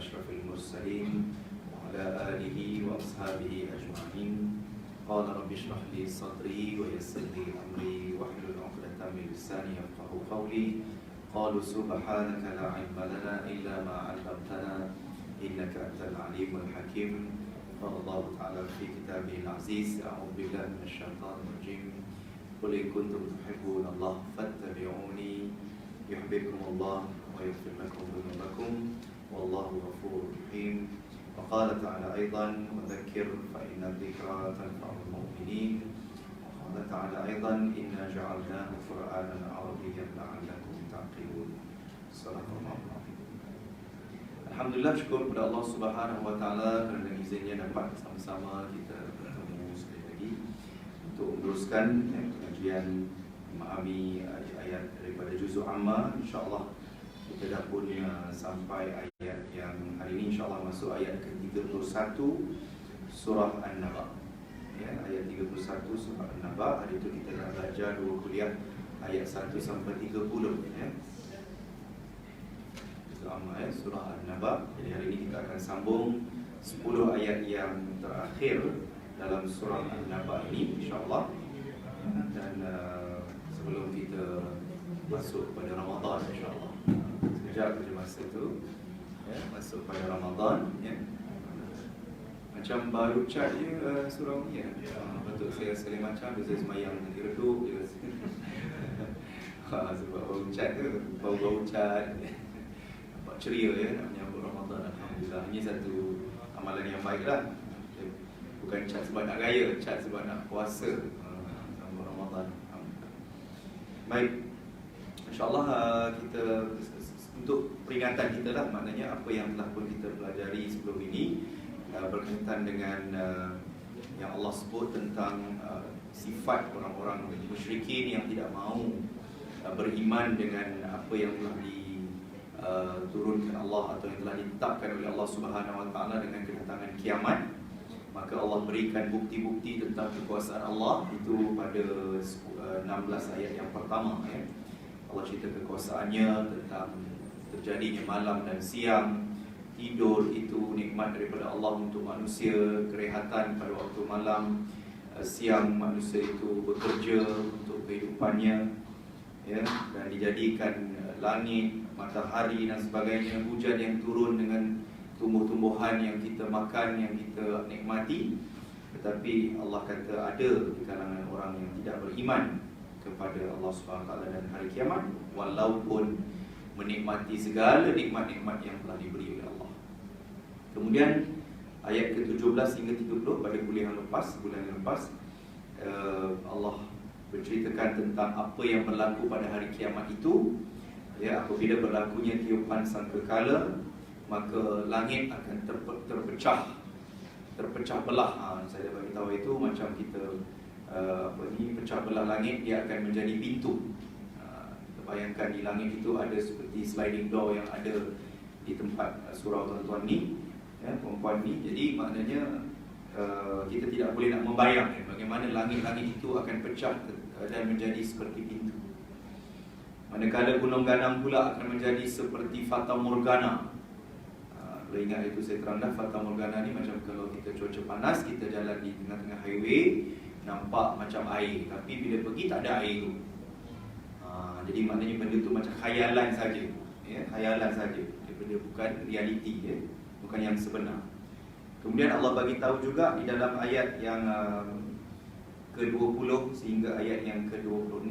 أشرف المرسلين وعلى آله وأصحابه أجمعين. قال رب اشرح لي صدري ويسر لي أمري واحلل عقدة من لساني يفقهوا قولي. قالوا سبحانك لا علم لنا إلا ما علمتنا إنك أنت العليم الحكيم. قال الله تعالى في كتابه العزيز أعوذ بالله من الشيطان الرجيم قل إن كنتم تحبون الله فاتبعوني يحببكم الله ويغفر لكم ذنوبكم والله غفور رحيم. وقال تعالى أيضا وذكر فإن الذكرى تنفع المؤمنين. وقال تعالى أيضا إنا جعلناه قرآنا عربيا لعلكم تعقلون. صدق الله العظيم. Alhamdulillah, syukur kepada Allah Subhanahu Wa Taala kerana izinnya dapat bersama-sama kita bertemu sekali lagi untuk meneruskan pengajian memahami ayat-ayat daripada juzuk amma. InsyaAllah kita dah pun sampai ayat yang hari ini insyaAllah masuk ayat ke-31 surah An-Naba. Ya, ayat 31 surah An-Naba. Hari itu kita dah belajar dua kuliah ayat 1 sampai 30 ya. Surah An-Naba. Jadi hari ini kita akan sambung 10 ayat yang terakhir dalam surah An-Naba ini insyaAllah. Dan sebelum kita masuk pada Ramadan insyaAllah, sekejap saja masa itu ya, masuk pada Ramadan ya. Macam baru cat je surah ni ya. Betul, saya selain macam saya semayang nanti redup je. Sebab baru cat tu, bau-bau cat ceria ya, nak menyambut Ramadan. Alhamdulillah, ini satu amalan yang baiklah. Bukan cat sebab nak raya, cat sebab nak puasa sambut Ramadan. Baik, InsyaAllah kita untuk peringatan kita lah, maknanya apa yang telah pun kita pelajari sebelum ini berkaitan dengan yang Allah sebut tentang sifat orang-orang musyrikin yang tidak mahu beriman dengan apa yang telah turunkan Allah atau yang telah ditetapkan oleh Allah Subhanahu Wa Taala dengan kedatangan kiamat. Maka Allah berikan bukti-bukti tentang kekuasaan Allah itu pada 16 ayat yang pertama ya. Allah cerita kekuasaannya tentang terjadinya malam dan siang, tidur itu nikmat daripada Allah untuk manusia, kerehatan pada waktu malam, siang manusia itu bekerja untuk kehidupannya ya, dan dijadikan langit, matahari dan sebagainya, hujan yang turun dengan tumbuh-tumbuhan yang kita makan, yang kita nikmati. Tetapi Allah kata ada di kalangan orang yang tidak beriman kepada Allah SWT dan hari kiamat, walaupun menikmati segala nikmat-nikmat yang telah diberi oleh Allah. Kemudian ayat ke-17 hingga 30 pada bulan yang lepas Allah berceritakan tentang apa yang berlaku pada hari kiamat itu. Ya, apabila berlakunya tiupan sangkakala, maka langit akan terpecah belah. Saya dah bagi tahu itu macam kita pecah belah langit, dia akan menjadi pintu. Bayangkan di langit itu ada seperti sliding door yang ada di tempat surau tuan-tuan ni ya, perempuan ni. Jadi maknanya kita tidak boleh nak membayang bagaimana langit-langit itu akan pecah dan menjadi seperti pintu. Manakala gunung ganang pula akan menjadi seperti Fata Morgana. Kalau ingat itu saya terang dah, Fata Morgana ni macam kalau kita cuaca panas, kita jalan di tengah-tengah highway, nampak macam air, tapi bila pergi tak ada air tu. Jadi maknanya benda tu macam khayalan saja ya, khayalan saja, dia bukan realiti ya, bukan yang sebenar. Kemudian Allah bagi tahu juga di dalam ayat yang ke-20 sehingga ayat yang ke-26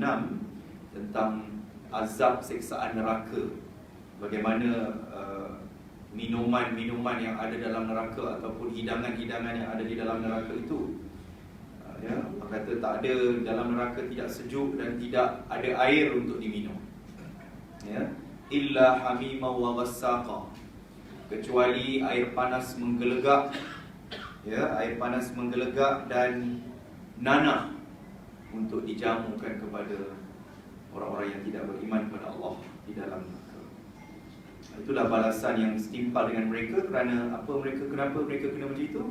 tentang azab siksaan neraka. Bagaimana minuman-minuman yang ada dalam neraka ataupun hidangan-hidangan yang ada di dalam neraka itu ya, Allah kata tak ada dalam neraka, tidak sejuk dan tidak ada air untuk diminum ya, illa hamima wa ghassaqa, kecuali air panas menggelegak ya, air panas menggelegak dan nanah untuk dijamukan kepada orang-orang yang tidak beriman kepada Allah di dalam neraka. Itulah balasan yang setimpal dengan mereka. Kenapa mereka kena macam itu?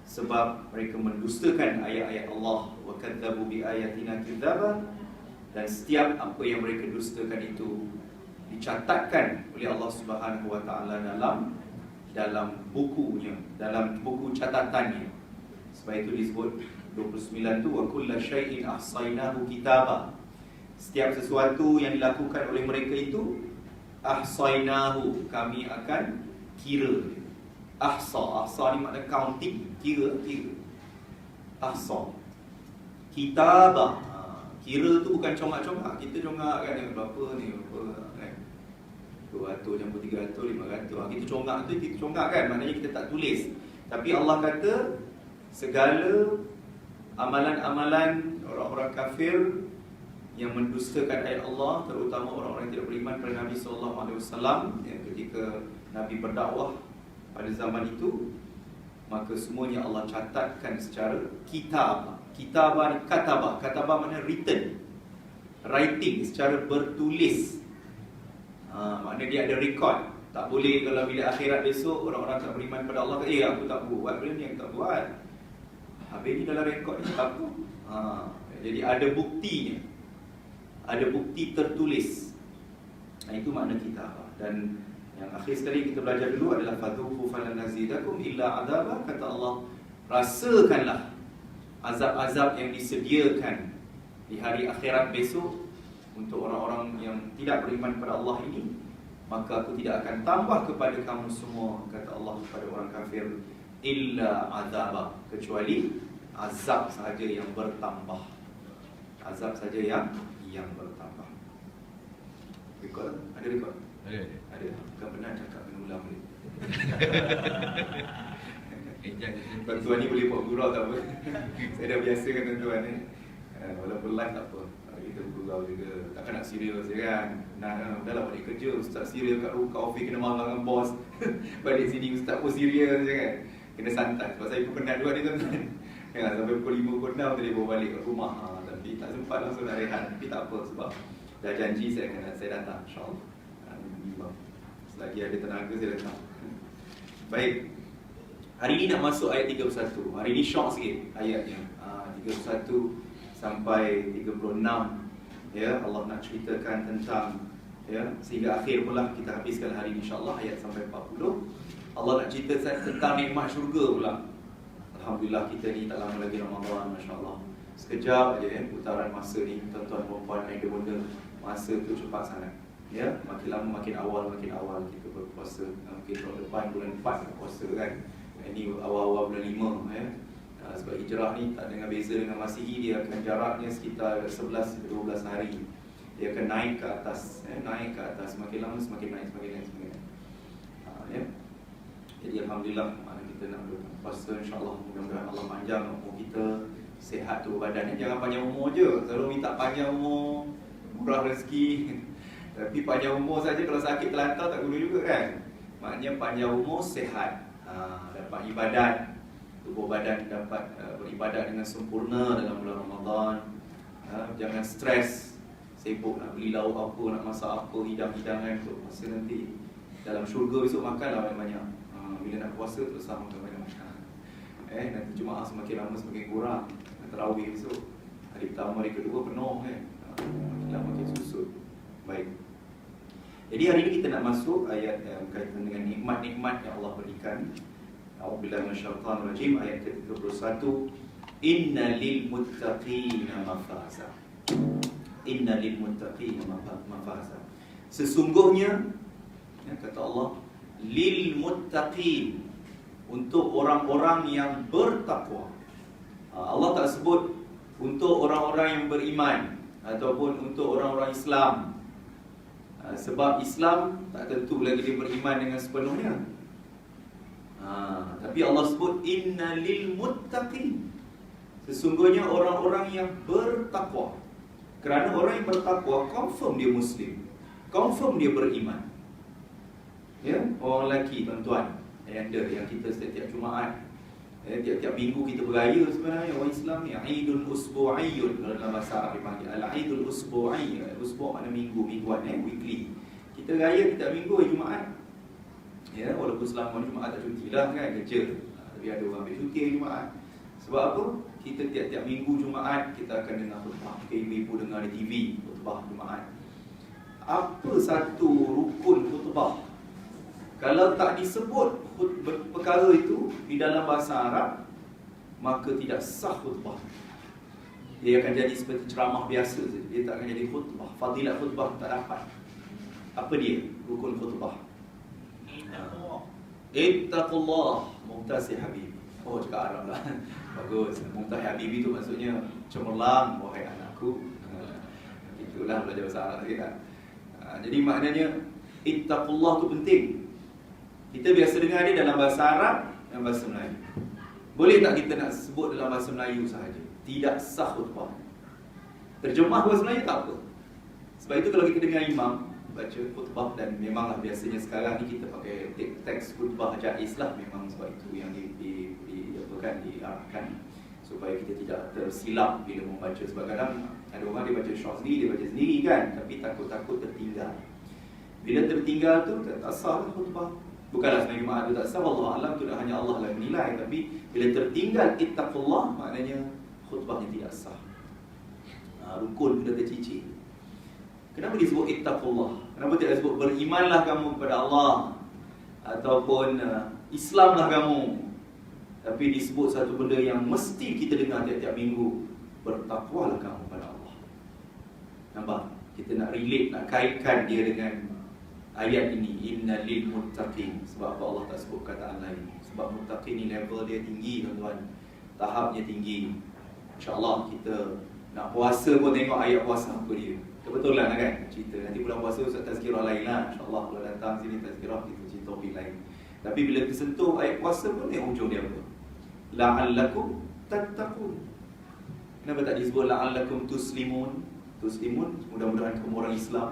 Sebab mereka mendustakan ayat-ayat Allah. Wa kadzabu bi ayatina kadzaba. Dan setiap apa yang mereka dustakan itu dicatatkan oleh Allah Subhanahu Wa Taala dalam dalam bukunya, dalam buku catatannya. Sebab itu disebut 29 tu wa kullu syai'in ahsaynahu kitaba. Setiap sesuatu yang dilakukan oleh mereka itu ahsaynahu, kami akan kira. Ahsa ni makna counting, kira. Ahsa. Kitaba, kira tu bukan congak-congak. Kita congak kan, berapa ni, berapa kan, 200 campur 300, 500. Kita congak tu, kita congak kan, maknanya kita tak tulis. Tapi Allah kata segala amalan-amalan orang-orang kafir yang mendustakan ayat Allah, terutama orang-orang yang tidak beriman pada Nabi SAW, ketika Nabi berdakwah pada zaman itu, maka semuanya Allah catatkan secara kitab. Kitabah ni katabah. Katabah maknanya written, writing, secara bertulis. Maknanya dia ada record. Tak boleh kalau bila akhirat besok orang-orang tak beriman pada Allah, aku tak buat benda ni, aku tak buat. Habis ni dalam rekod ni tak apa. Jadi ada buktinya, ada bukti tertulis. Itu makna kitabah. Dan yang akhir sekali kita belajar dulu adalah fadhuqu falan nazidakum illa adaba. Kata Allah, rasakanlah azab-azab yang disediakan di hari akhirat besok untuk orang-orang yang tidak beriman pada Allah ini, maka aku tidak akan tambah kepada kamu semua, kata Allah kepada orang kafir, illa azaba, kecuali azab sahaja yang bertambah. Azab saja yang bertambah. Rekod? Ada rekod? Ada. Bukan pernah cakap kena ulang boleh. Tuan-tuan ni boleh buat gurau tak apa. Saya dah biasa kan tuan-tuan ni. Walaupun live tak apa, kita bergurau juga. Takkan nak serius je kan. Dah lah balik kerja, ustaz serius kat rumah, office kena marah dengan bos. Balik sini ustaz pun serius je kan. Kena santai. Sebab saya pun penat dua ni tuan-tuan. Sampai pukul 5, pukul 6 tadi bawa balik ke rumah. Tapi tak sempat langsung nak rehat. Tapi tak apa, sebab dah janji saya datang, insyaAllah. Selagi ada tenaga saya datang. Baik. Hari ini nak masuk ayat 31. Hari ini short sikit ayatnya. 31 sampai 36. Ya, Allah nak ceritakan tentang, ya, sehingga akhir pula kita habiskan hari ini insya-Allah ayat sampai 40. Allah nak cerita tentang nikmat syurga pula. Alhamdulillah kita ni tak lama lagi Ramadan, masya-Allah. Sekejap aja ya, putaran masa ni tuan-tuan puan-puan ada benda. Masa tu cepat sangat. Ya, makin lama makin awal kita berpuasa. Mungkin tahun depan bulan 4 nak puasa kan. Ini awal-awal bulan 5 ya. Sebab hijrah ni tak dengan beza dengan Masihi, dia akan jaraknya sekitar 11-12 hari. Dia akan naik ke atas, naik ke atas, semakin lama semakin naik. Ya. Jadi alhamdulillah kita nak berpuasa, insya-Allah mudah-mudahan Allah panjang umur kita, sihat tu badan. Jangan panjang umur je, selalu minta panjang umur, murah rezeki. Tapi panjang umur saja kalau sakit terlantar tak guna juga kan. Maknanya panjang umur, sihat, dapat ibadat, tubuh badan dapat beribadat dengan sempurna dalam bulan Ramadan. Jangan stres, sibuk nak beli lauk apa, nak masak apa, hidang-hidangan untuk masa nanti dalam syurga besok makanlah banyak-banyak. Bila nak puasa terus makan banyak-banyak. Nanti Jumaat semakin lama semakin kurang. Tarawih besok, hari pertama, hari kedua penuh kan. Makin lama makin susut. Baik. Jadi hari ini kita nak masuk ayat berkaitan dengan nikmat-nikmat yang Allah berikan. A'udzubillahi minasyaitonir rajim, ayat ke-31. Innalil muttaqina mafaza. Innalil muttaqina mafaza. Sesungguhnya, ya, kata Allah, lil muttaqin, untuk orang-orang yang bertakwa. Allah tak sebut untuk orang-orang yang beriman ataupun untuk orang-orang Islam. Sebab Islam tak tentu lagi dia beriman dengan sepenuhnya. Tapi Allah sebut innalil muttaqin, sesungguhnya orang-orang yang bertakwa. Kerana orang yang bertakwa confirm dia Muslim, confirm dia beriman. Ya, orang lelaki tuan-tuan yang kita setiap Jumaat, tiap-tiap minggu kita beraya sebenarnya. Orang Islam ni Aidul Usbu'iyyun, kalau dalam bahasa Arab dipanggil Al-Aidul Usbu'i. Usbu' makna minggu, mingguan, weekly. Kita raya tiap minggu hari Jumaat. Ya, walaupun selama Jumaat tak cuti lah kan, kerja. Tapi ada orang ambil cuti hari Jumaat. Sebab apa? Kita tiap-tiap minggu Jumaat kita akan dengar khutbah. Ibu-ibu dengar di TV khutbah Jumaat. Apa satu rukun khutbah? Kalau tak disebut perkara itu di dalam bahasa Arab, maka tidak sah khutbah. Dia akan jadi seperti ceramah biasa saja. Dia tak akan jadi khutbah. Fadilat khutbah tak dapat. Apa dia? Rukun khutbah. Ittaqullah Mumtaz Habibi. Oh, cakap Arab lah. Bagus. Mumtaz Habibi tu maksudnya cemerlang wahai anakku. Itulah belajar bahasa Arab lagi kan. Jadi maknanya ittaqullah tu penting. Kita biasa dengar dia dalam bahasa Arab dan bahasa Melayu. Boleh tak kita nak sebut dalam bahasa Melayu sahaja? Tidak sah khutbah. Terjemah bahasa Melayu tak apa. Sebab itu kalau kita dengar imam baca khutbah, dan memanglah biasanya sekarang ni kita pakai teks khutbah jaiz lah, memang sebab itu yang diarahkan supaya kita tidak tersilap bila membaca. Sebab kadang ada orang dia baca syarah sendiri, dia baca sendiri kan, tapi takut-takut tertinggal. Bila tertinggal tu tak sah lah khutbah. Bukanlah sebenarnya mak itu tak sah, Allah Alam tu dah hanya Allah lah menilai. Tapi bila tertinggal ittaqullah, maknanya khutbahnya tidak sah. Rukun kena tercicir. Kenapa disebut ittaqullah? Kenapa tidak disebut berimanlah kamu kepada Allah, ataupun Islamlah kamu? Tapi disebut satu benda yang mesti kita dengar tiap-tiap minggu, bertakwalah kamu pada Allah. Nampak? Kita nak relate, nak kaitkan dia dengan ayat ini, innal lil muttaqin. Sebab apa Allah tak sebut perkataan lain? Sebab muttaqin ni level dia tinggi tuan-tuan, tahapnya tinggi. InsyaAllah kita nak puasa pun tengok ayat puasa apa dia. Kebetulan lah kan cerita. Nanti bulan puasa Ustaz tazkirah lain lah, InsyaAllah kalau datang sini tazkirah kita cerita topik lain. Tapi bila tersentuh ayat puasa pun tengok hujung dia apa, la'allakum tattaqun. Kenapa tak disebut la'allakum tuslimun? Tuslimun, mudah-mudahan kamu orang Islam.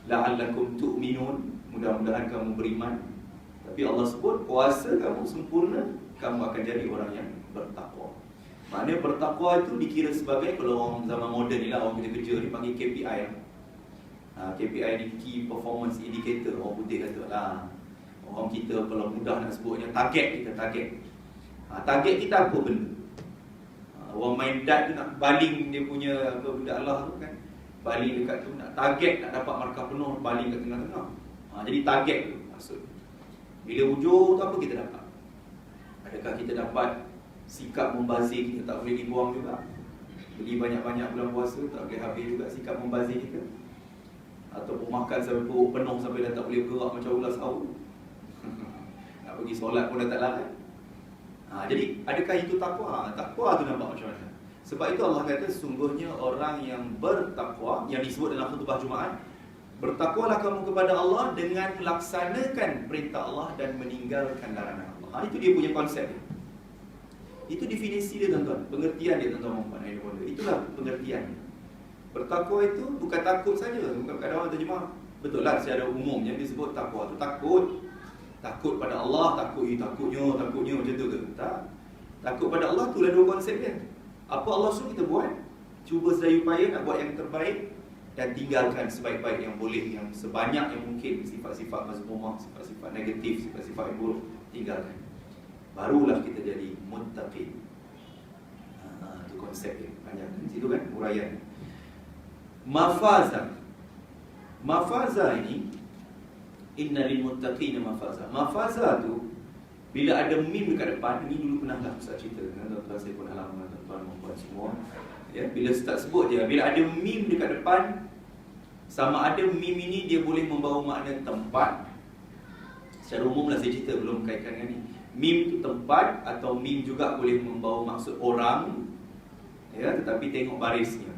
La'allakum tu'minun, mudah-mudahan kamu beriman. Tapi Allah sebut puasa kamu sempurna, kamu akan jadi orang yang bertakwa. Maknanya bertakwa itu dikira sebagai, kalau orang zaman moden ni lah, orang kerja ni panggil KPI lah. KPI ni Key Performance Indicator, orang putih kata lah. Orang kita kalau mudah nak sebutnya target kita, target. Target kita apa benda? Orang main dart tu nak baling dia punya apa benda Allah tu kan, baling dekat tu, nak target nak dapat markah penuh, baling kat tengah-tengah. Jadi target tu maksud. Bila hujung tu apa kita dapat? Adakah kita dapat sikap membazir kita tak boleh dibuang juga? Beli banyak-banyak bulan puasa tak boleh habis juga sikap membazir kita? Ataupun makan sampai perut penuh sampai dah tak boleh bergerak macam ulas sahur? Nak pergi solat pun dah tak larat. Jadi adakah itu takwa? Takwa tu nampak macam mana? Sebab itu Allah kata sungguhnya orang yang bertakwa, yang disebut dalam khutbah Jumaat, bertakwalah kamu kepada Allah dengan melaksanakan perintah Allah dan meninggalkan larangan Allah. Itu dia punya konsep dia. Itu definisi dia tuan-tuan, pengertian dia tuan-tuan. Itulah pengertian. Bertakwa itu bukan takut saja. Bukan kadang orang terjemah, betul lah secara umumnya disebut takwa tu takut pada Allah, takutnya macam tu ke? Tak. Takut pada Allah tu lah dua konsep dia. Apa Allah suruh kita buat, cuba sedaya upaya nak buat yang terbaik, dan tinggalkan sebaik-baik yang boleh, yang sebanyak yang mungkin sifat-sifat mazmumah, sifat-sifat negatif, sifat-sifat yang buruk, tinggalkan. Barulah kita jadi muttaqin. Itu konsep dia. Banyak di situ kan uraian. Mafaza ini, inna lil muttaqina mafaza. Mafaza tu bila ada mim dekat depan, ini dulu pernahlah Ustaz cerita dengan tuan-tuan, saya pun alam dengan tuan-tuan membuat semua. Ya, bila Ustaz sebut je, bila ada mim dekat depan, sama ada mim ini dia boleh membawa makna tempat. Secara umum lah saya cerita, belum kaitkan dengan ni. Mim tu tempat, atau mim juga boleh membawa maksud orang. Ya, tetapi tengok barisnya.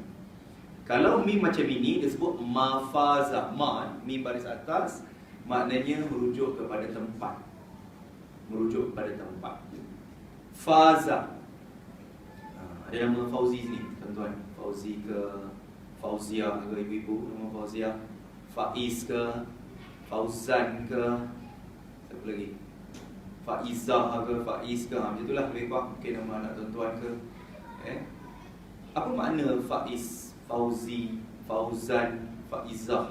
Kalau mim macam ini, dia sebut mafaza. Mim baris atas, maknanya merujuk kepada tempat. Merujuk kepada tempat. Faza. Ada nama Fauzi sini, tuan-tuan. Fauzi ke Fauzia ke ibu-ibu, nama Fauzia. Faiz ke Fauzan ke, siapa lagi? Faizah ke Faiz ke, macam itulah boleh buat. Mungkin nama anak tuan-tuan ke. Apa makna Faiz, Fauzi, Fauzan, Faizah?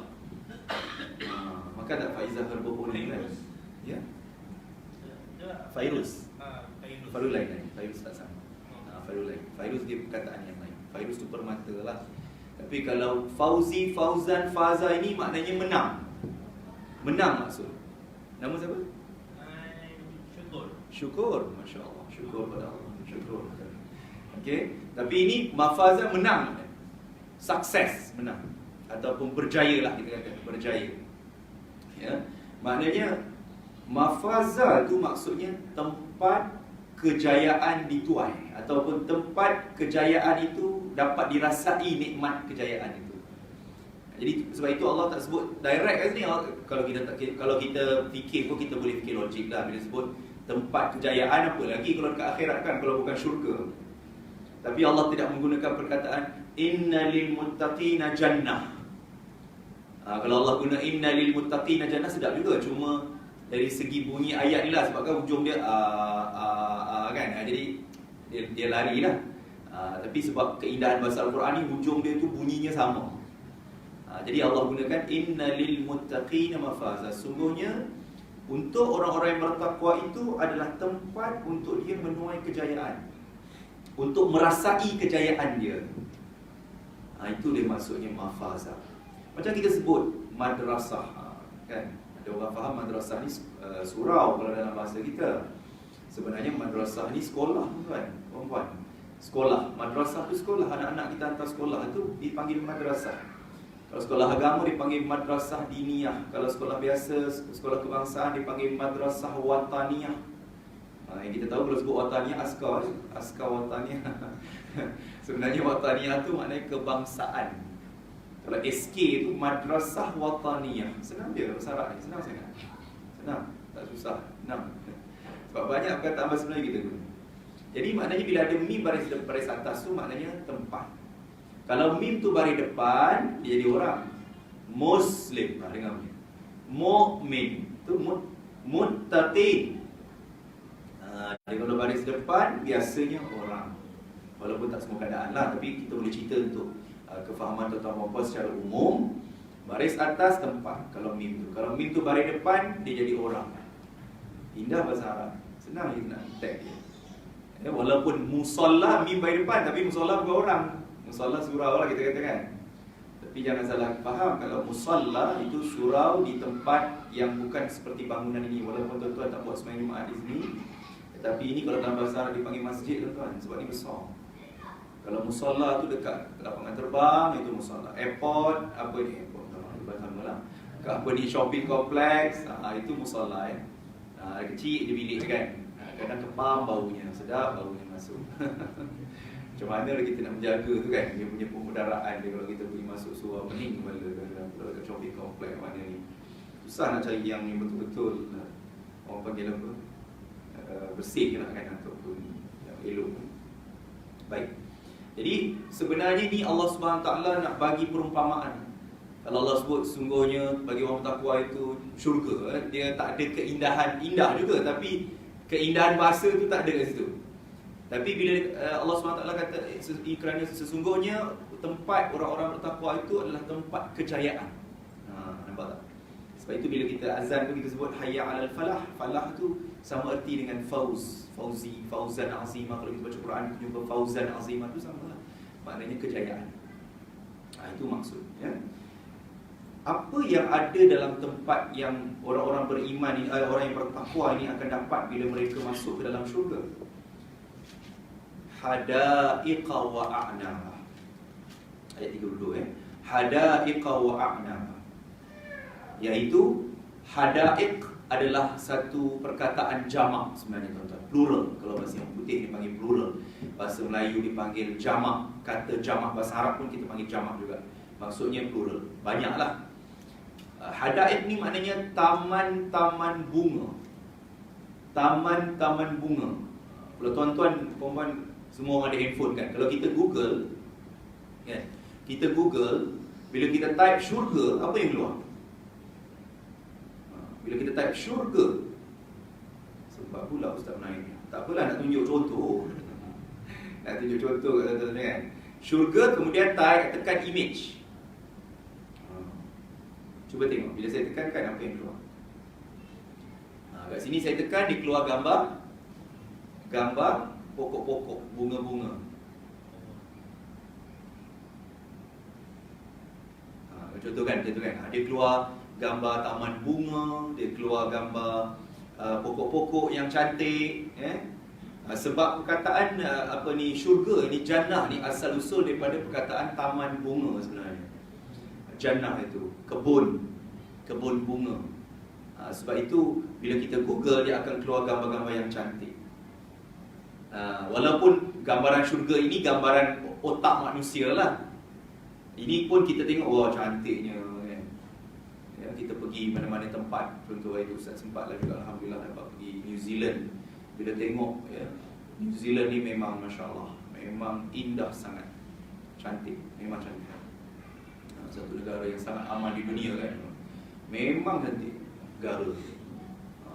Maka tak Faizah Herboponi kan? Ya. Fairuz. Fairuz lain. Fairuz tak sama. Fairuz lain. Fairuz dia perkataan yang lain. Fairuz tu permata lah. Tapi kalau Fauzi, Fauzan, Faza ini maknanya menang. Menang maksud. Nama siapa? Syukur. Syukur, Masya Allah. Syukur pada Allah. Syukur. Okey, tapi ini mafazah menang, sukses menang, ataupun berjaya lah kita kata, berjaya. Ya, maknanya mafazah tu maksudnya tempat kejayaan dituai, ataupun tempat kejayaan itu dapat dirasai nikmat kejayaan itu. Jadi sebab itu Allah tak sebut direct kat sini. Kalau kita fikir pun kita boleh fikir logik lah bila sebut tempat kejayaan, apa lagi kalau dekat akhirat kan, kalau bukan syurga. Tapi Allah tidak menggunakan perkataan inna lil muttaqina jannah. Kalau Allah guna inna lil muttaqina jannah sedap juga, cuma dari segi bunyi ayat ni lah, sebab kan hujung dia kan, jadi dia lari lah. Tapi sebab keindahan bahasa Al-Quran ni, hujung dia tu bunyinya sama. Jadi Allah gunakan inna lil muttaqina mafaza. Sungguhnya untuk orang-orang yang bertakwa itu adalah tempat untuk dia menuai kejayaan, untuk merasai kejayaan dia. Itu dia maksudnya mafaza. Macam kita sebut madrasah, kan? Ada orang faham madrasah ni surau kalau dalam bahasa kita. Sebenarnya madrasah ni sekolah, tuan, puan-puan. Sekolah, madrasah tu sekolah. Anak-anak kita hantar sekolah tu dipanggil madrasah. Kalau sekolah agama dipanggil madrasah diniyah. Kalau sekolah biasa, sekolah kebangsaan dipanggil madrasah wataniyah. Yang kita tahu kalau sebut wataniyah, askar wataniyah. Sebenarnya wataniyah tu maknanya kebangsaan. Kalau SK tu madrasah wataniyah. Senang dia bahasa Arab ni, senang sangat. Senang, tak susah, senang. Sebab banyak perkataan bahasa Melayu kita guna. Jadi maknanya bila ada mim baris atas tu maknanya tempat. Kalau mim tu baris depan, dia jadi orang. Muslim, dengar ni. Mu'min tu muttaqin. Jadi kalau baris depan biasanya orang. Walaupun tak semua keadaan lah, tapi kita boleh cerita untuk kefahaman terutama secara umum. Baris atas tempat kalau mim tu. Kalau mim tu baris depan, dia jadi orang. Indah bahasa Arab. Senang kita nak tag dia. Walaupun musalla mim baris depan, tapi musalla bukan orang. Musalla surau lah kita katakan. Tapi jangan salah faham, kalau musalla itu surau di tempat yang bukan seperti bangunan ini. Walaupun tuan-tuan tak buat sembahyang Jumaat di sini, tetapi ini kalau dalam bahasa Arab dipanggil masjid, tuan-tuan, sebab ini besar. Kalau musalla tu dekat lapangan terbang, itu musalla. Airport, apa ni? Airport, sama lah. Apa ni, shopping complex, itu musalla. Kecil je bilik kan. Kadang kepam baunya, sedap baunya masuk. Macam mana kita nak menjaga tu kan, dia punya pemudaraan dia kalau kita pergi masuk surau pening kepala kalau dekat shopping complex mana ni. Susah nak cari yang betul-betul orang panggil apa, bersih lah kan, ataupun yang elok. Baik. Jadi sebenarnya ni Allah SWT nak bagi perumpamaan. Kalau Allah sebut sungguhnya bagi orang bertakwa itu syurga, dia tak ada keindahan, indah juga, tapi keindahan bahasa tu tak ada kat situ. Tapi bila Allah SWT kata kerana sesungguhnya tempat orang-orang bertakwa itu adalah tempat kejayaan. Nampak tak? Sebab itu bila kita azan tu kita sebut hayya 'alal falah. Falah tu sama erti dengan fauz, fauzan azimah. Kalau kita baca Quran kita jumpa fauzan azimah tu sama lah. Maknanya kejayaan. Itu maksud, ya. Apa yang ada dalam tempat yang orang-orang beriman ini, orang yang bertakwa ini akan dapat bila mereka masuk ke dalam syurga? Hadaiqa wa a'naba. Ayat 32 Hadaiqa wa a'naba. Iaitu hadaiq adalah satu perkataan jamak sebenarnya, tuan-tuan. Plural. Kalau bahasa yang putih dipanggil plural. Bahasa Melayu dipanggil jamak. Kata jamak bahasa Arab pun kita panggil jamak juga. Maksudnya plural. Banyaklah. Hadaiq ni maknanya taman-taman bunga. Taman-taman bunga. Kalau tuan-tuan, puan-puan semua orang ada handphone kan. Kalau kita Google, kan? Kita Google, bila kita type syurga, apa yang keluar? Bila kita type syurga, sebab pula Ustaz Naim, tak apalah nak tunjuk contoh. Nak tunjuk contoh kat tuan-tuan kan. Syurga, kemudian tekan image. Cuba tengok, bila saya tekankan apa yang keluar. Kat sini saya tekan, dia keluar gambar pokok-pokok, bunga-bunga. Contoh kan, dia keluar gambar taman bunga, dia keluar gambar pokok-pokok yang cantik, sebab perkataan syurga ni, jannah ni asal usul daripada perkataan taman bunga sebenarnya. Jannah itu kebun bunga. Sebab itu bila kita Google, dia akan keluar gambar-gambar yang cantik. Walaupun gambaran syurga ini gambaran otak manusia lah, ini pun kita tengok, wah cantiknya kan. Ya, kita pergi mana-mana tempat. Contoh itu Ustaz sempat lah juga, Alhamdulillah dapat pergi New Zealand. Bila tengok New Zealand ni memang Masya Allah, memang indah sangat, cantik, memang cantik. Satu negara yang sangat aman di dunia kan. Memang cantik negara,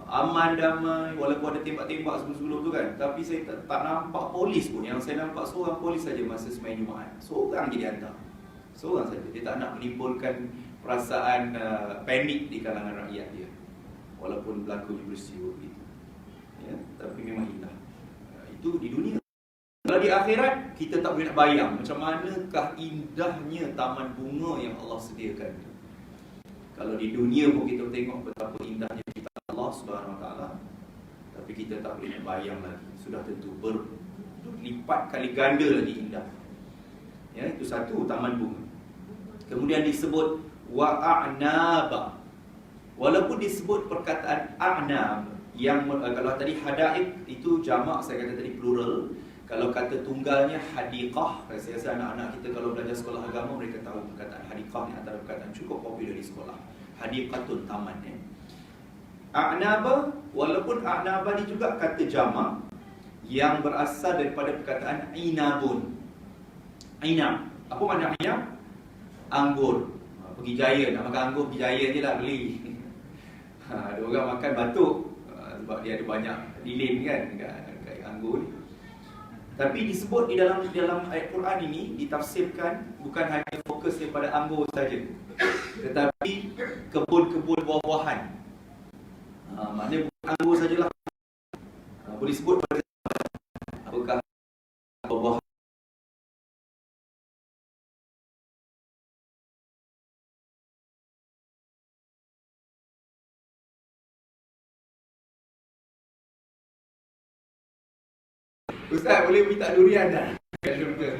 aman, damai, walaupun ada tembak-tembak sebelum-sebelum tu kan. Tapi saya tak nampak polis pun. Yang saya nampak seorang polis saja masa semain Jumaat. Seorang je dia hantar, seorang saja. Dia tak nak menimbulkan perasaan panik di kalangan rakyat dia, walaupun berlakunya peristiwa begitu. Ya, tapi memang indah. Itu di dunia. Kalau di akhirat, kita tak boleh nak bayang macam manakah indahnya taman bunga yang Allah sediakan. Kalau di dunia pun kita tengok betapa indahnya kita Allah Subhanahu Wa Taala, tapi kita tak boleh nak bayang lagi. Sudah tentu berlipat kali ganda lagi indah. Ya, itu satu, taman bunga. Kemudian disebut wa'anaba. Walaupun disebut perkataan a'nab, yang kalau tadi hadaib itu jamak, saya kata tadi plural. Kalau kata tunggalnya hadiqah, saya rasa anak-anak kita kalau belajar sekolah agama, mereka tahu perkataan hadiqah ni antara perkataan cukup popular di sekolah. Hadiqatun, taman. A'naba, walaupun a'naba ni juga kata jamak yang berasal daripada perkataan inabun. Inab, apa makna inab? Anggur. Pergi Jaya, nak makan anggur, pergi Jaya je lah beli. Ada orang makan batuk sebab dia ada banyak lilin kan kat anggur ni. Tapi disebut di dalam ayat Quran ini, ditafsirkan bukan hanya fokus daripada anggur saja, tetapi kebun-kebun buah-buahan. Maknanya bukan anggur sajalah. Boleh sebut pada apakah buah-buahan. Ustaz boleh minta durian dah kat syurga.